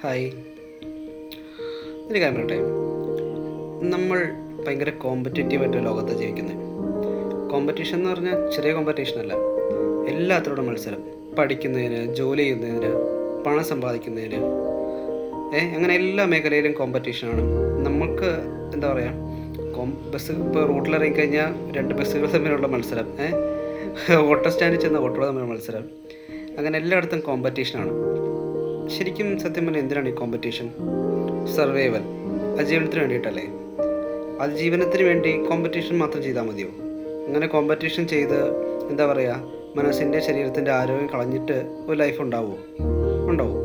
Hi. ഒരു കാര്യം പറയട്ടെ, നമ്മൾ ഭയങ്കര കോമ്പറ്റേറ്റീവായിട്ട് ലോകത്ത് ജീവിക്കുന്നത്. കോമ്പറ്റീഷൻ എന്ന് പറഞ്ഞാൽ ചെറിയ കോമ്പറ്റീഷനല്ല, എല്ലാത്തിനോടും മത്സരം. പഠിക്കുന്നതിന്, ജോലി ചെയ്യുന്നതിന്, പണം സമ്പാദിക്കുന്നതിന്, അങ്ങനെ എല്ലാ മേഖലയിലും കോമ്പറ്റീഷനാണ്. നമുക്ക് എന്താ പറയുക, ബസ് ഇപ്പോൾ റൂട്ടിലിറങ്ങി കഴിഞ്ഞാൽ രണ്ട് ബസ്സുകൾ തമ്മിലുള്ള മത്സരം, ഓട്ടോ സ്റ്റാൻഡിൽ ചെന്ന ഓട്ടോകൾ തമ്മിലുള്ള മത്സരം, അങ്ങനെ എല്ലായിടത്തും കോമ്പറ്റീഷനാണ്. ശരിക്കും സത്യം പറഞ്ഞാൽ എന്തിനാണ് ഈ കോമ്പറ്റീഷൻ? സർവൈവൽ, അതിജീവനത്തിന് വേണ്ടിയിട്ടല്ലേ? അതിജീവനത്തിന് വേണ്ടി കോമ്പറ്റീഷൻ മാത്രം ചെയ്താൽ മതിയോ? അങ്ങനെ കോമ്പറ്റീഷൻ ചെയ്ത് എന്താ പറയുക, മനസ്സിൻ്റെ ശരീരത്തിൻ്റെ ആരോഗ്യം കളഞ്ഞിട്ട് ഒരു ലൈഫ് ഉണ്ടാവുമോ? ഉണ്ടാവും.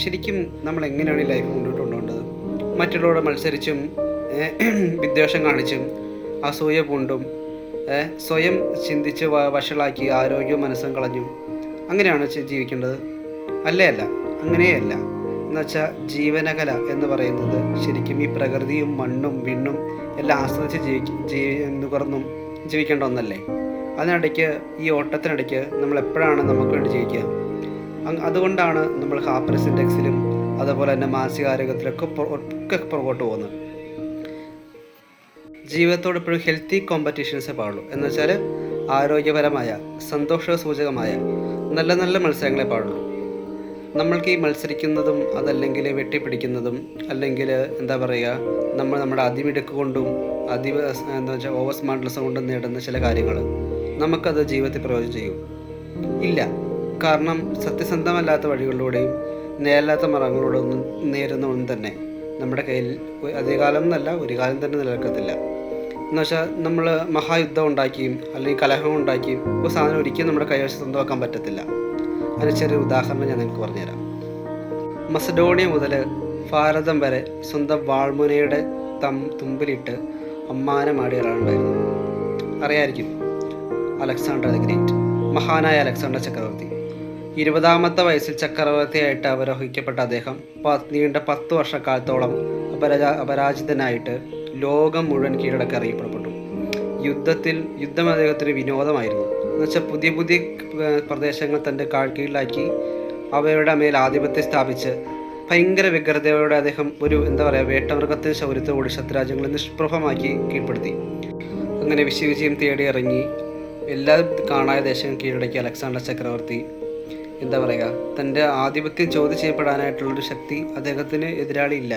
ശരിക്കും നമ്മൾ എങ്ങനെയാണ് ഈ ലൈഫ് മുന്നോട്ട് കൊണ്ടുപോകേണ്ടത്? മറ്റുള്ളവരോട് മത്സരിച്ചും വിദ്വേഷം കാണിച്ചും അസൂയ പൂണ്ടും സ്വയം ചിന്തിച്ച് വഷളാക്കി ആരോഗ്യവും മനസ്സും കളഞ്ഞും അങ്ങനെയാണ് ജീവിക്കേണ്ടത്? അല്ല, അങ്ങനെയല്ല. എന്നുവെച്ചാൽ ജീവനകല എന്ന് പറയുന്നത് ശരിക്കും ഈ പ്രകൃതിയും മണ്ണും വിണ്ണും എല്ലാം ആസ്വദിച്ച് നുകർന്നും ജീവിക്കേണ്ട ഒന്നല്ലേ? അതിനിടയ്ക്ക്, ഈ ഓട്ടത്തിനിടയ്ക്ക് നമ്മൾ എപ്പോഴാണ് നമുക്ക് വേണ്ടി ജീവിക്കുക? അതുകൊണ്ടാണ് നമ്മൾ ഹാപ്പിനെസ് ഇൻഡെക്സിലും അതുപോലെ തന്നെ മാനസികാരോഗ്യത്തിലൊക്കെ പുറകോട്ട് പോകുന്നത്. ജീവിതത്തോട് എപ്പോഴും ഹെൽത്തി കോമ്പറ്റീഷൻസേ പാടുള്ളൂ. എന്ന് വെച്ചാൽ ആരോഗ്യപരമായ, സന്തോഷസൂചകമായ നല്ല നല്ല മത്സരങ്ങളെ പാടുള്ളൂ. നമ്മൾക്ക് ഈ മത്സരിക്കുന്നതും അതല്ലെങ്കിൽ വെട്ടിപ്പിടിക്കുന്നതും അല്ലെങ്കിൽ എന്താ പറയുക, നമ്മുടെ അതിമിടുക്ക് കൊണ്ടും എന്താ വെച്ചാൽ ഓവർ സ്മാർട്ട്നെസ് കൊണ്ടും നേടുന്ന ചില കാര്യങ്ങൾ നമുക്കത് ജീവിതത്തിൽ പ്രയോജനം ചെയ്യും ഇല്ല. കാരണം സത്യസന്ധമല്ലാത്ത വഴികളിലൂടെയും നേരല്ലാത്ത മറങ്ങളോടൊന്നും നേരുന്ന ഒന്നും തന്നെ നമ്മുടെ കയ്യിൽ അധികകാലം എന്നല്ല, ഒരു കാലം തന്നെ നിലനിൽക്കത്തില്ല. എന്നുവെച്ചാൽ നമ്മൾ മഹായുദ്ധം ഉണ്ടാക്കിയും അല്ലെങ്കിൽ കലഹം ഉണ്ടാക്കിയും ഒരു സാധനം ഒരിക്കലും നമ്മുടെ കൈവശം സ്വന്തമാക്കാൻ പറ്റത്തില്ല. അതിന് ചെറിയൊരു ഉദാഹരണം ഞാൻ നിങ്ങൾക്ക് പറഞ്ഞുതരാം. മസഡോണിയ മുതൽ ഭാരതം വരെ സ്വന്തം വാൾമുനയുടെ തുമ്പിലിട്ട് അമ്മാനമാടിയ ഒരാളുണ്ടായിരുന്നു. അറിയായിരിക്കും, അലക്സാണ്ടർ ദ ഗ്രേറ്റ്, മഹാനായ അലക്സാണ്ടർ ചക്രവർത്തി. 20ാമത്തെ വയസ്സിൽ ചക്രവർത്തിയായിട്ട് അവരോഹിക്കപ്പെട്ട അദ്ദേഹം നീണ്ട 10 വർഷക്കാലത്തോളം അപരാജിതനായിട്ട് ലോകം മുഴുവൻ കീഴടക്കി അറിയപ്പെടപ്പെട്ടു. യുദ്ധം അദ്ദേഹത്തിന് വിനോദമായിരുന്നു. എന്നുവെച്ചാൽ പുതിയ പുതിയ പ്രദേശങ്ങൾ തൻ്റെ കീഴിലാക്കി അവയുടെ മേൽ ആധിപത്യം സ്ഥാപിച്ച് ഭയങ്കര വ്യഗ്രതയോടെ അദ്ദേഹം ഒരു എന്താ പറയുക, വേട്ടമൃഗത്തിന് ശൗര്യത്തോട് ശത്രുരാജ്യങ്ങളെ നിഷ്പ്രഭമാക്കി കീഴ്പ്പെടുത്തി. അങ്ങനെ വിശ്വവിജയം തേടി ഇറങ്ങി എല്ലാ കാണായ ദേശങ്ങൾ കീഴടക്കിയ അലക്സാണ്ടർ ചക്രവർത്തി എന്താ പറയുക, തൻ്റെ ആധിപത്യം ചോദ്യം ചെയ്യപ്പെടാനായിട്ടുള്ളൊരു ശക്തി അദ്ദേഹത്തിന് എതിരാളിയില്ല.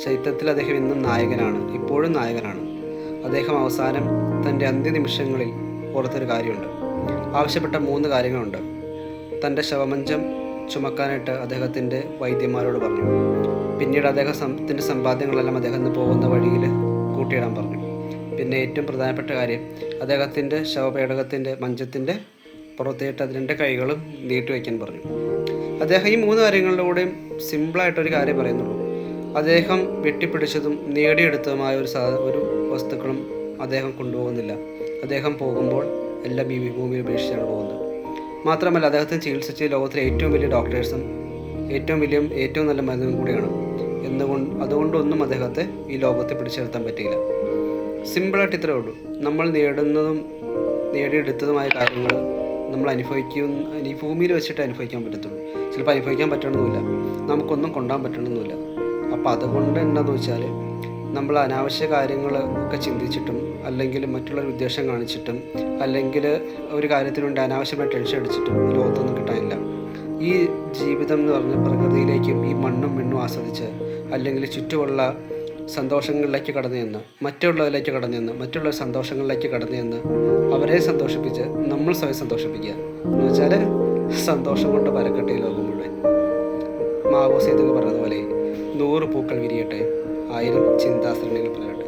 ചരിത്രത്തിൽ അദ്ദേഹം ഇന്നും നായകനാണ്, ഇപ്പോഴും നായകനാണ്. അദ്ദേഹം അവസാനം തൻ്റെ അന്ത്യനിമിഷങ്ങളിൽ ഓർത്തൊരു കാര്യമുണ്ട്, ആവശ്യപ്പെട്ട 3 കാര്യങ്ങളുണ്ട്. തൻ്റെ ശവമഞ്ചം ചുമക്കാനായിട്ട് അദ്ദേഹത്തിൻ്റെ വൈദ്യന്മാരോട് പറഞ്ഞു. പിന്നീട് അദ്ദേഹത്തിൻ്റെ സമ്പാദ്യങ്ങളെല്ലാം അദ്ദേഹം പോകുന്ന വഴിയിൽ കൂട്ടിയിടാൻ പറഞ്ഞു. പിന്നെ ഏറ്റവും പ്രധാനപ്പെട്ട കാര്യം, അദ്ദേഹത്തിൻ്റെ ശവപേടകത്തിൻ്റെ മഞ്ചത്തിൻ്റെ പുറത്തേട്ട് 2 കൈകളും നീട്ടിവെക്കാൻ പറഞ്ഞു. അദ്ദേഹം ഈ 3 കാര്യങ്ങളിലൂടെയും സിമ്പിളായിട്ടൊരു കാര്യം പറയുന്നുള്ളൂ. അദ്ദേഹം വെട്ടിപ്പിടിച്ചതും നേടിയെടുത്തതുമായ ഒരു വസ്തുക്കളും അദ്ദേഹം കൊണ്ടുപോകുന്നില്ല. അദ്ദേഹം പോകുമ്പോൾ എല്ലാം ഈ ഭൂമിയിൽ ഉപേക്ഷിച്ചാണ് പോകുന്നത്. മാത്രമല്ല, അദ്ദേഹത്തിന് ചികിത്സിച്ച ലോകത്തിലെ ഏറ്റവും വലിയ ഡോക്ടേഴ്സും ഏറ്റവും നല്ല മരുന്നും കൂടിയാണ്. അതുകൊണ്ടൊന്നും അദ്ദേഹത്തെ ഈ ലോകത്തെ പിടിച്ചെടുത്താൻ പറ്റിയില്ല. സിമ്പിളായിട്ട് ഇത്രയേ ഉള്ളൂ. നമ്മൾ നേടിയെടുത്തതുമായ കാര്യങ്ങൾ നമ്മൾ ഈ ഭൂമിയിൽ വെച്ചിട്ട് അനുഭവിക്കാൻ പറ്റത്തുള്ളൂ. ചിലപ്പോൾ അനുഭവിക്കാൻ പറ്റണമെന്നില്ല, നമുക്കൊന്നും കൊണ്ടുപോകാൻ പറ്റണമെന്നില്ല. അപ്പോൾ അതുകൊണ്ട് എന്താണെന്ന് വെച്ചാൽ, നമ്മൾ അനാവശ്യ കാര്യങ്ങൾ ഒക്കെ ചിന്തിച്ചിട്ടും അല്ലെങ്കിൽ മറ്റുള്ളവർ വിദ്വേഷം കാണിച്ചിട്ടും അല്ലെങ്കിൽ ഒരു കാര്യത്തിന് വേണ്ടി അനാവശ്യമായി ടെൻഷൻ അടിച്ചിട്ടും ലോകത്തൊന്നും കിട്ടാനില്ല. ഈ ജീവിതം എന്ന് പറഞ്ഞ പ്രകൃതിയിലേക്കും ഈ മണ്ണും വിണ്ണും ആസ്വദിച്ച് അല്ലെങ്കിൽ ചുറ്റുമുള്ള സന്തോഷങ്ങളിലേക്ക് കടന്നു ചെന്ന് മറ്റുള്ളവർ സന്തോഷങ്ങളിലേക്ക് കടന്നു ചെന്ന് അവരെ സന്തോഷിപ്പിച്ച് നമ്മൾ സ്വയം സന്തോഷിപ്പിക്കുക എന്ന് വെച്ചാൽ സന്തോഷം കൊണ്ട് പരക്കട്ടെ ലോകം മുഴുവൻ. മാവോ സേതു പറഞ്ഞതുപോലെ 100 പൂക്കൾ വിരിയട്ടെ, 1000 ചിന്താസരണികൾ പലരട്ടെ.